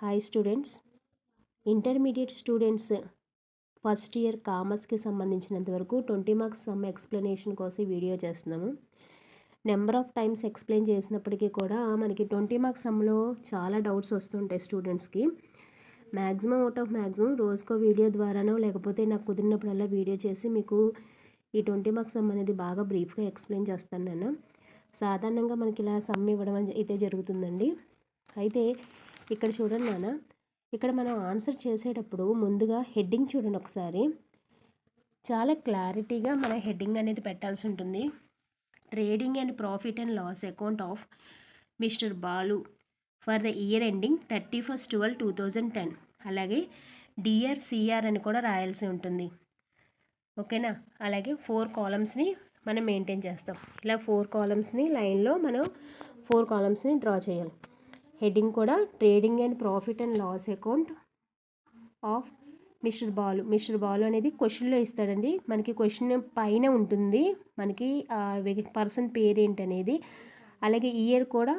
Hi students, intermediate students first year కామర్స్కి సంబంధించినంత వరకు 20 మార్క్స్ సమ్ ఎక్స్ప్లెనేషన్ కోసం వీడియో చేస్తున్నాము. నెంబర్ ఆఫ్ టైమ్స్ ఎక్స్ప్లెయిన్ చేసినప్పటికీ కూడా మనకి 20 మార్క్స్ సమ్లో చాలా డౌట్స్ వస్తుంటాయి స్టూడెంట్స్కి. మ్యాక్సిమం అవుట్ ఆఫ్ మ్యాక్సిమం రోజుకో వీడియో ద్వారానో లేకపోతే నాకు కుదిరినప్పుడల్లా వీడియో చేసి మీకు ఈ 20 మార్క్స్ సమ్ అనేది బాగా బ్రీఫ్గా ఎక్స్ప్లెయిన్ చేస్తాను. నేను సాధారణంగా మనకి ఇలా సమ్ ఇవ్వడం అయితే జరుగుతుందండి. అయితే ఇక్కడ చూడండి నాన్న, ఇక్కడ మనం ఆన్సర్ చేసేటప్పుడు ముందుగా హెడ్డింగ్ చూడండి ఒకసారి. చాలా క్లారిటీగా మన హెడ్డింగ్ అనేది పెట్టాల్సి ఉంటుంది. Trading and profit and loss account of mister Balu for the year ending 31/12/2010. అలాగే డిఆర్సిఆర్ అని కూడా రాయాల్సి ఉంటుంది. ఓకేనా? అలాగే 4 కాలమ్స్ని మనం మెయింటైన్ చేస్తాం. ఇలా 4 కాలమ్స్ని లైన్లో మనం 4 కాలమ్స్ని డ్రా చేయాలి. హెడ్డింగ్ కూడా trading and profit and loss account of mister Balu అనేది క్వశ్చన్లో ఇస్తాడండి. మనకి క్వశ్చన్ పైన ఉంటుంది మనకి పర్సన్ పేరు ఏంటనేది. అలాగే ఇయర్ కూడా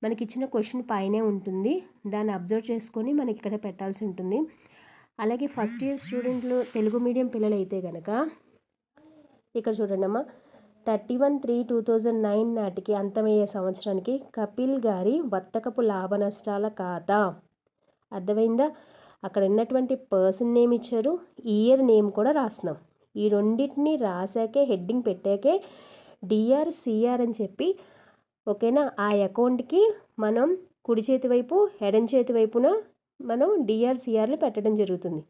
మనకి ఇచ్చిన క్వశ్చన్ పైనే ఉంటుంది. దాన్ని అబ్జర్వ్ చేసుకొని మనకి ఇక్కడ పెట్టాల్సి ఉంటుంది. అలాగే ఫస్ట్ ఇయర్ స్టూడెంట్లు తెలుగు మీడియం పిల్లలు అయితే కనుక ఇక్కడ చూడండి అమ్మా, 31/3/2009 నాటికి అంతమయ్యే సంవత్సరానికి కపిల్ గారి వర్తకపు లాభ నష్టాల ఖాతా. అర్థమైందా? అక్కడ ఉన్నటువంటి పర్సన్ నేమ్ ఇచ్చారు, ఇయర్ నేమ్ కూడా రాస్తున్నాం. ఈ రెండింటిని రాసాకే హెడ్డింగ్ పెట్టాకే డిఆర్సిఆర్ అని చెప్పి, ఓకేనా, ఆ అకౌంట్కి మనం కుడి చేతి వైపు ఎడం చేతి వైపున మనం డిఆర్సిఆర్లు పెట్టడం జరుగుతుంది.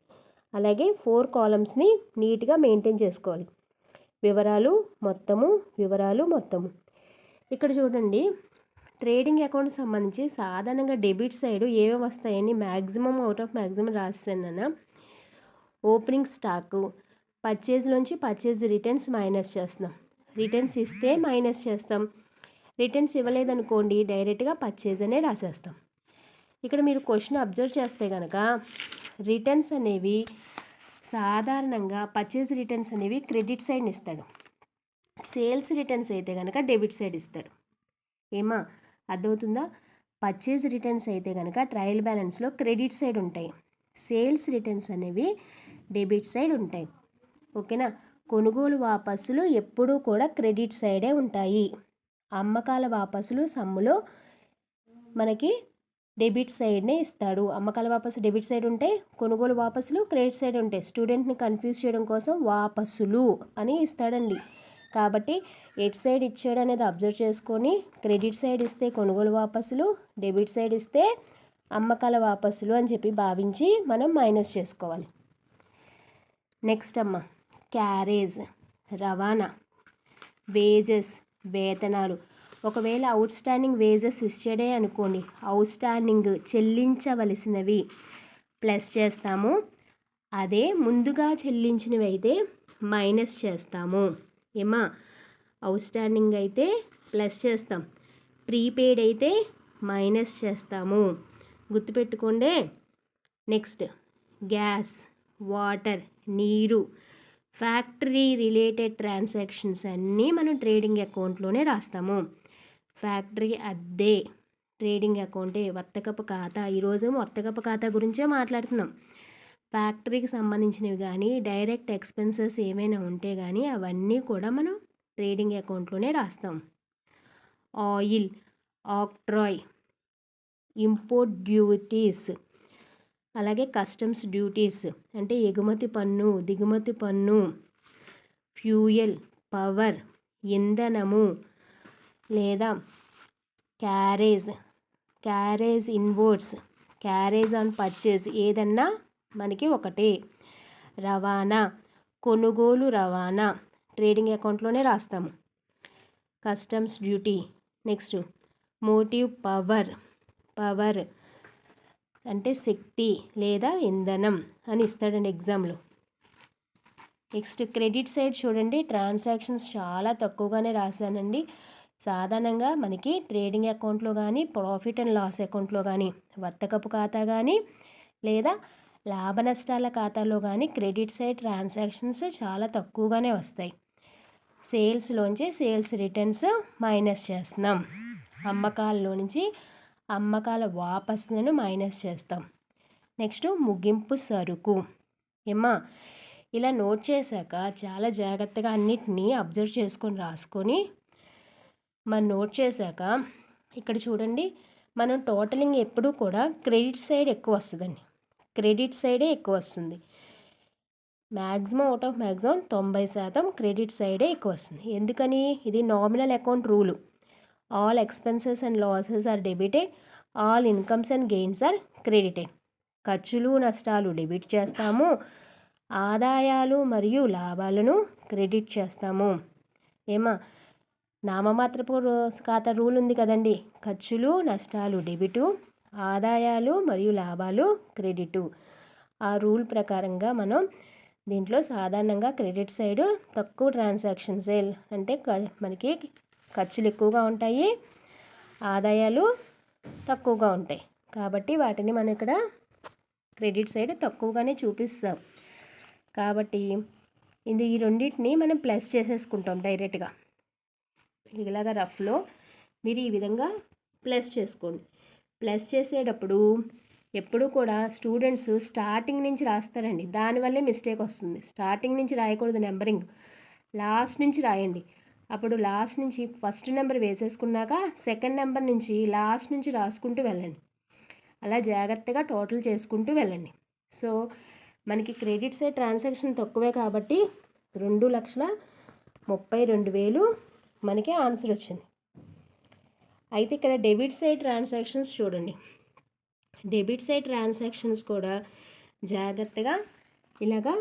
అలాగే 4 కాలమ్స్ని నీట్గా మెయింటైన్ చేసుకోవాలి. వివరాలు మొత్తము. ఇక్కడ చూడండి, ట్రేడింగ్ అకౌంట్ సంబంధించి సాధారణంగా డెబిట్ సైడ్ ఏమేమి వస్తాయని మ్యాక్సిమం అవుట్ ఆఫ్ మ్యాక్సిమం రాస్తాను. ఓపెనింగ్ స్టాకు, పర్చేజ్లోంచి పర్చేజ్ రిటర్న్స్ మైనస్ చేస్తాం. రిటర్న్స్ ఇస్తే మైనస్ చేస్తాం. రిటర్న్స్ ఇవ్వలేదనుకోండి డైరెక్ట్గా పర్చేజ్ అనే రాసేస్తాం. ఇక్కడ మీరు క్వశ్చన్ అబ్జర్వ్ చేస్తే కనుక రిటర్న్స్ అనేవి సాధారణంగా పర్చేజ్ రిటర్న్స్ అనేవి క్రెడిట్ సైడ్ ఇస్తాడు. సేల్స్ రిటర్న్స్ అయితే కనుక డెబిట్ సైడ్ ఇస్తాడు. ఏమా అర్థమవుతుందా? పర్చేజ్ రిటర్న్స్ అయితే కనుక ట్రయల్ బ్యాలెన్స్లో క్రెడిట్ సైడ్ ఉంటాయి. సేల్స్ రిటర్న్స్ అనేవి డెబిట్ సైడ్ ఉంటాయి. ఓకేనా? కొనుగోలు వాపసులు ఎప్పుడూ కూడా క్రెడిట్ సైడే ఉంటాయి. అమ్మకాల వాపసులు సమ్ములో మనకి డెబిట్ సైడ్నే ఇస్తాడు. అమ్మకాల వాపసు డెబిట్ సైడ్ ఉంటాయి, కొనుగోలు వాపసులు క్రెడిట్ సైడ్ ఉంటాయి. స్టూడెంట్ని కన్ఫ్యూజ్ చేయడం కోసం వాపసులు అని ఇస్తాడండి. కాబట్టి ఎట్ సైడ్ ఇచ్చాడు అనేది అబ్జర్వ్ చేసుకొని క్రెడిట్ సైడ్ ఇస్తే కొనుగోలు వాపసులు, డెబిట్ సైడ్ ఇస్తే అమ్మకాల వాపసులు అని చెప్పి భావించి మనం మైనస్ చేసుకోవాలి. నెక్స్ట్ అమ్మ, క్యారేజ్ రవాణా, వేజెస్ వేతనాలు. ఒకవేళ అవుట్ స్టాండింగ్ వేజెస్ ఇచ్చాడే అనుకోండి, అవుట్ స్టాండింగ్ చెల్లించవలసినవి ప్లస్ చేస్తాము. అదే ముందుగా చెల్లించినవి అయితే మైనస్ చేస్తాము. ఏమా, అవుట్ స్టాండింగ్ అయితే ప్లస్ చేస్తాం, ప్రీపెయిడ్ అయితే మైనస్ చేస్తాము. గుర్తుపెట్టుకోండి. నెక్స్ట్ గ్యాస్, వాటర్, నీరు, ఫ్యాక్టరీ రిలేటెడ్ ట్రాన్సాక్షన్స్ అన్నీ మనం ట్రేడింగ్ అకౌంట్లోనే రాస్తాము. ఫ్యాక్టరీ అద్దె ట్రేడింగ్ అకౌంటే. వర్తకపు ఖాతా, ఈరోజు వర్తకపు ఖాతా గురించే మాట్లాడుతున్నాం. ఫ్యాక్టరీకి సంబంధించినవి కానీ డైరెక్ట్ ఎక్స్పెన్సెస్ ఏమైనా ఉంటే కానీ అవన్నీ కూడా మనం ట్రేడింగ్ అకౌంట్లోనే రాస్తాం. ఆయిల్, ఆక్ట్రాయ్, ఇంపోర్ట్ డ్యూటీస్, అలాగే కస్టమ్స్ డ్యూటీస్ అంటే ఎగుమతి పన్ను, దిగుమతి పన్ను, ఫ్యూయల్, పవర్, ఇంధనము, లేదా carriage inwards, carriage on purchase, ఏదన్నా మనకి ఒకటే. రవాణా, కొనుగోలు రవాణా ట్రేడింగ్ అకౌంట్లోనే రాస్తాము. Customs duty. Next motive power అంటే శక్తి లేదా ఇంధనం అని ఇస్తాడండి ఎగ్జామ్లో. నెక్స్ట్ క్రెడిట్ సైడ్ చూడండి, ట్రాన్సాక్షన్స్ చాలా తక్కువగానే రాశానండి. సాధారణంగా మనకి ట్రేడింగ్ అకౌంట్లో కానీ ప్రాఫిట్ అండ్ లాస్ అకౌంట్లో కానీ వర్తకపు ఖాతా కానీ లేదా లాభ నష్టాల ఖాతాలో కానీ క్రెడిట్ సైడ్ ట్రాన్సాక్షన్స్ చాలా తక్కువగానే వస్తాయి. సేల్స్లోంచి సేల్స్ రిటర్న్స్ మైనస్ చేస్తున్నాం. అమ్మకాల్లో నుంచి అమ్మకాల వాపసులను మైనస్ చేస్తాం. నెక్స్ట్ ముగింపు సరుకు. ఏమ్మా ఇలా నోట్ చేశాక చాలా జాగ్రత్తగా అన్నిటినీ అబ్జర్వ్ చేసుకొని రాసుకొని మనం నోట్ చేశాక ఇక్కడ చూడండి, మనం టోటలింగ్ ఎప్పుడూ కూడా క్రెడిట్ సైడ్ ఎక్కువ వస్తుందండి. క్రెడిట్ సైడే ఎక్కువ వస్తుంది. Maximum out of maximum 90% credit సైడే ఎక్కువ వస్తుంది. ఎందుకని? ఇది nominal account rule. All expenses and losses are debited, all incomes and gains are credited. ఖర్చులు నష్టాలు డెబిట్ చేస్తాము, ఆదాయాలు మరియు లాభాలను క్రెడిట్ చేస్తాము. ఏమా నామమాత్రపు ఖాతా రూల్ ఉంది కదండి. ఖర్చులు నష్టాలు డెబిటు, ఆదాయాలు మరియు లాభాలు క్రెడిటు. ఆ రూల్ ప్రకారంగా మనం దీంట్లో సాధారణంగా క్రెడిట్ సైడ్ తక్కువ ట్రాన్సాక్షన్స్ అంటే మనకి ఖర్చులు ఎక్కువగా ఉంటాయి, ఆదాయాలు తక్కువగా ఉంటాయి. కాబట్టి వాటిని మనం ఇక్కడ క్రెడిట్ సైడ్ తక్కువగానే చూపిస్తాం. కాబట్టి ఇది ఈ రెండింటిని మనం ప్లస్ చేసేసుకుంటాం డైరెక్ట్గా. ఇలాగా రఫ్లో మీరు ఈ విధంగా ప్లస్ చేసుకోండి. ప్లస్ చేసేటప్పుడు ఎప్పుడు కూడా స్టూడెంట్స్ స్టార్టింగ్ నుంచి రాస్తారండి. దానివల్లే మిస్టేక్ వస్తుంది. స్టార్టింగ్ నుంచి రాయకూడదు, నెంబరింగ్ లాస్ట్ నుంచి రాయండి. అప్పుడు లాస్ట్ నుంచి ఫస్ట్ నెంబర్ వేసేసుకున్నాక సెకండ్ నెంబర్ నుంచి లాస్ట్ నుంచి రాసుకుంటూ వెళ్ళండి. అలా జాగ్రత్తగా టోటల్ చేసుకుంటూ వెళ్ళండి. సో మనకి క్రెడిట్ సైడ్ ట్రాన్సాక్షన్ తక్కువే కాబట్టి 2,32,000 మనకి ఆన్సర్ వచ్చింది. అయితే ఇక్కడ డెబిట్ సైడ్ ట్రాన్సాక్షన్స్ చూడండి. డెబిట్ సైడ్ ట్రాన్సాక్షన్స్ కూడా జాగ్రత్తగా ఇలాగా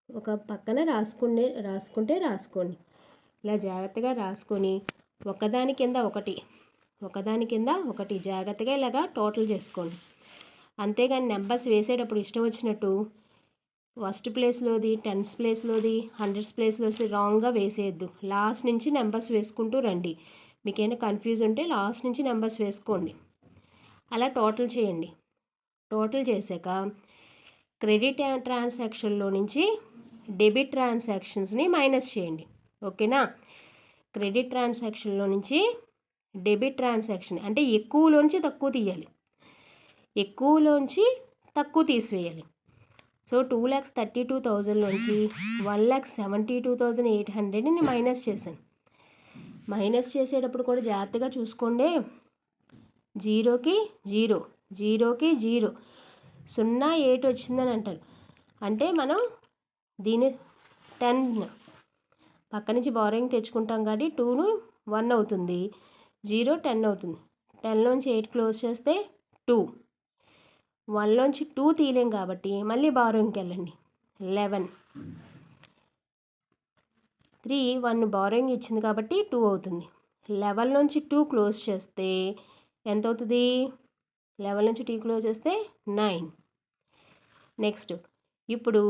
ఒక పక్కన రాసుకుంటే రాసుకోండి. ఇలా జాగ్రత్తగా రాసుకొని ఒకదాని కింద ఒకటి జాగ్రత్తగా ఇలాగా టోటల్ చేసుకోండి. అంతేగాని నెంబర్స్ వేసేటప్పుడు ఇష్టం వచ్చినట్టు ఫస్ట్ ప్లేస్లోది, టెన్స్ ప్లేస్లోది, హండ్రెడ్స్ ప్లేస్లో రాంగ్గా వేసేయద్దు. లాస్ట్ నుంచి నెంబర్స్ వేసుకుంటూ రండి. మీకైనా కన్ఫ్యూజ్ ఉంటే లాస్ట్ నుంచి నెంబర్స్ వేసుకోండి. అలా టోటల్ చేయండి. టోటల్ చేశాక క్రెడిట్ ట్రాన్సాక్షన్లో నుంచి డెబిట్ ట్రాన్సాక్షన్స్ని మైనస్ చేయండి. ఓకేనా? క్రెడిట్ ట్రాన్సాక్షన్లో నుంచి డెబిట్ ట్రాన్సాక్షన్ అంటే ఎక్కువలోంచి తక్కువ తీయాలి, ఎక్కువలోంచి తక్కువ తీసివేయాలి. సో 2,32,000లోంచి 1,72,800ని మైనస్ చేశాను. మైనస్ చేసేటప్పుడు కూడా జాగ్రత్తగా చూసుకోండి. 0కి 0, 0కి 0, 0,8 వచ్చిందని అంటారు. అంటే మనం దీని 10 పక్క నుంచి బారోయింగ్ తెచ్చుకుంటాం కాబట్టి 2ను 1 అవుతుంది, 0 10 అవుతుంది. 10లోంచి 8 క్లోజ్ చేస్తే 2, 1లోంచి 2 తీయలేం కాబట్టి మళ్ళీ బారోయింగ్కి వెళ్ళండి. 11, 3 1 బారోయింగ్ ఇచ్చింది కాబట్టి 2 అవుతుంది. 11 నుంచి 2 క్లోజ్ చేస్తే ఎంత అవుతుంది? 11 నుంచి 2 క్లోజ్ చేస్తే 9. నెక్స్ట్ ఇప్పుడు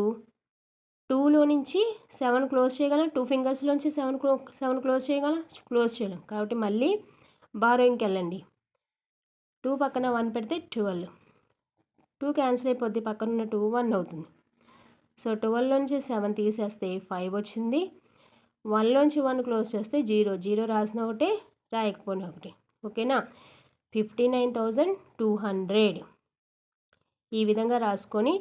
2లో నుంచి 7 క్లోజ్ చేయగలం. 2 ఫింగర్స్లోంచి 7 క్లోజ్ చేయగలం, క్లోజ్ చేయలేం కాబట్టి మళ్ళీ బారోయింగ్కి వెళ్ళండి. 2 పక్కన 1 పెడితే 12, 2 క్యాన్సిల్ అయిపోద్ది, పక్కన ఉన్న 2 1 అవుతుంది. సో 12లోంచి 7 తీసేస్తే 5 వచ్చింది. 1లోంచి 1 క్లోజ్ చేస్తే 0, 0 రాసిన ఒకటే, రాయకపోయినా ఒకటి. ఓకేనా? 59,200 ఈ విధంగా రాసుకొని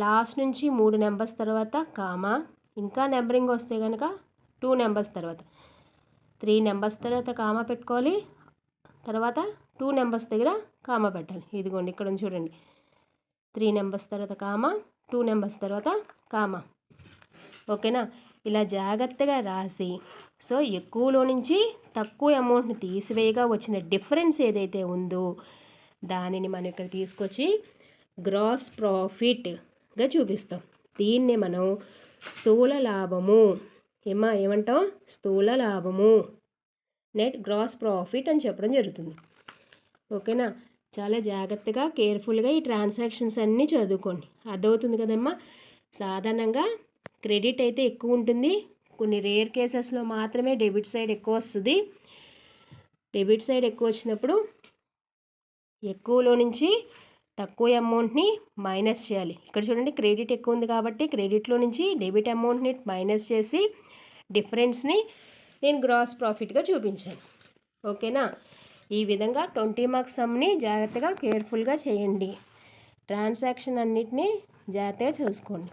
లాస్ట్ నుంచి 3 నెంబర్స్ తర్వాత కామా, ఇంకా నెంబరింగ్ వస్తే కనుక 2 నెంబర్స్ తర్వాత 3 నెంబర్స్ తర్వాత కామా పెట్టుకోవాలి, తర్వాత 2 నెంబర్స్ దగ్గర కామా పెట్టాలి. ఇదిగోండి ఇక్కడ చూడండి, 3 నెంబర్స్ తర్వాత కామా, 2 నెంబర్స్ తర్వాత కామా. ఓకేనా? ఇలా జాగ్రత్తగా రాసి సో ఎక్కువలో నుంచి తక్కువ అమౌంట్ని తీసివేయగా వచ్చిన డిఫరెన్స్ ఏదైతే ఉందో దానిని మనం ఇక్కడ తీసుకొచ్చి గ్రాస్ ప్రాఫిట్గా చూపిస్తాం. దీన్నే మనం స్థూల లాభము ఏమంటాం? స్థూల లాభము, నెట్ గ్రాస్ ప్రాఫిట్ అని చెప్పడం జరుగుతుంది. ఓకేనా? చాలా జాగ్రత్తగా కేర్ఫుల్గా ఈ ట్రాన్సాక్షన్స్ అన్నీ చదువుకోండి. అర్థమవుతుంది కదమ్మా? సాధారణంగా క్రెడిట్ అయితే ఎక్కువ ఉంటుంది, కొన్ని రేర్ కేసెస్లో మాత్రమే డెబిట్ సైడ్ ఎక్కువ వస్తుంది. డెబిట్ సైడ్ ఎక్కువ వచ్చినప్పుడు ఎక్కువలో నుంచి తక్కువ అమౌంట్ని మైనస్ చేయాలి. ఇక్కడ చూడండి క్రెడిట్ ఎక్కువ ఉంది కాబట్టి క్రెడిట్లో నుంచి డెబిట్ అమౌంట్ని మైనస్ చేసి డిఫరెన్స్ని నేను గ్రాస్ ప్రాఫిట్గా చూపించాను. ఓకేనా? ఈ విధంగా 20 మార్క్స్ సమ్ని జాగ్రత్తగా కేర్ఫుల్గా చేయండి. ట్రాన్సాక్షన్ అన్నిటినీ జాగ్రత్తగా చూసుకోండి.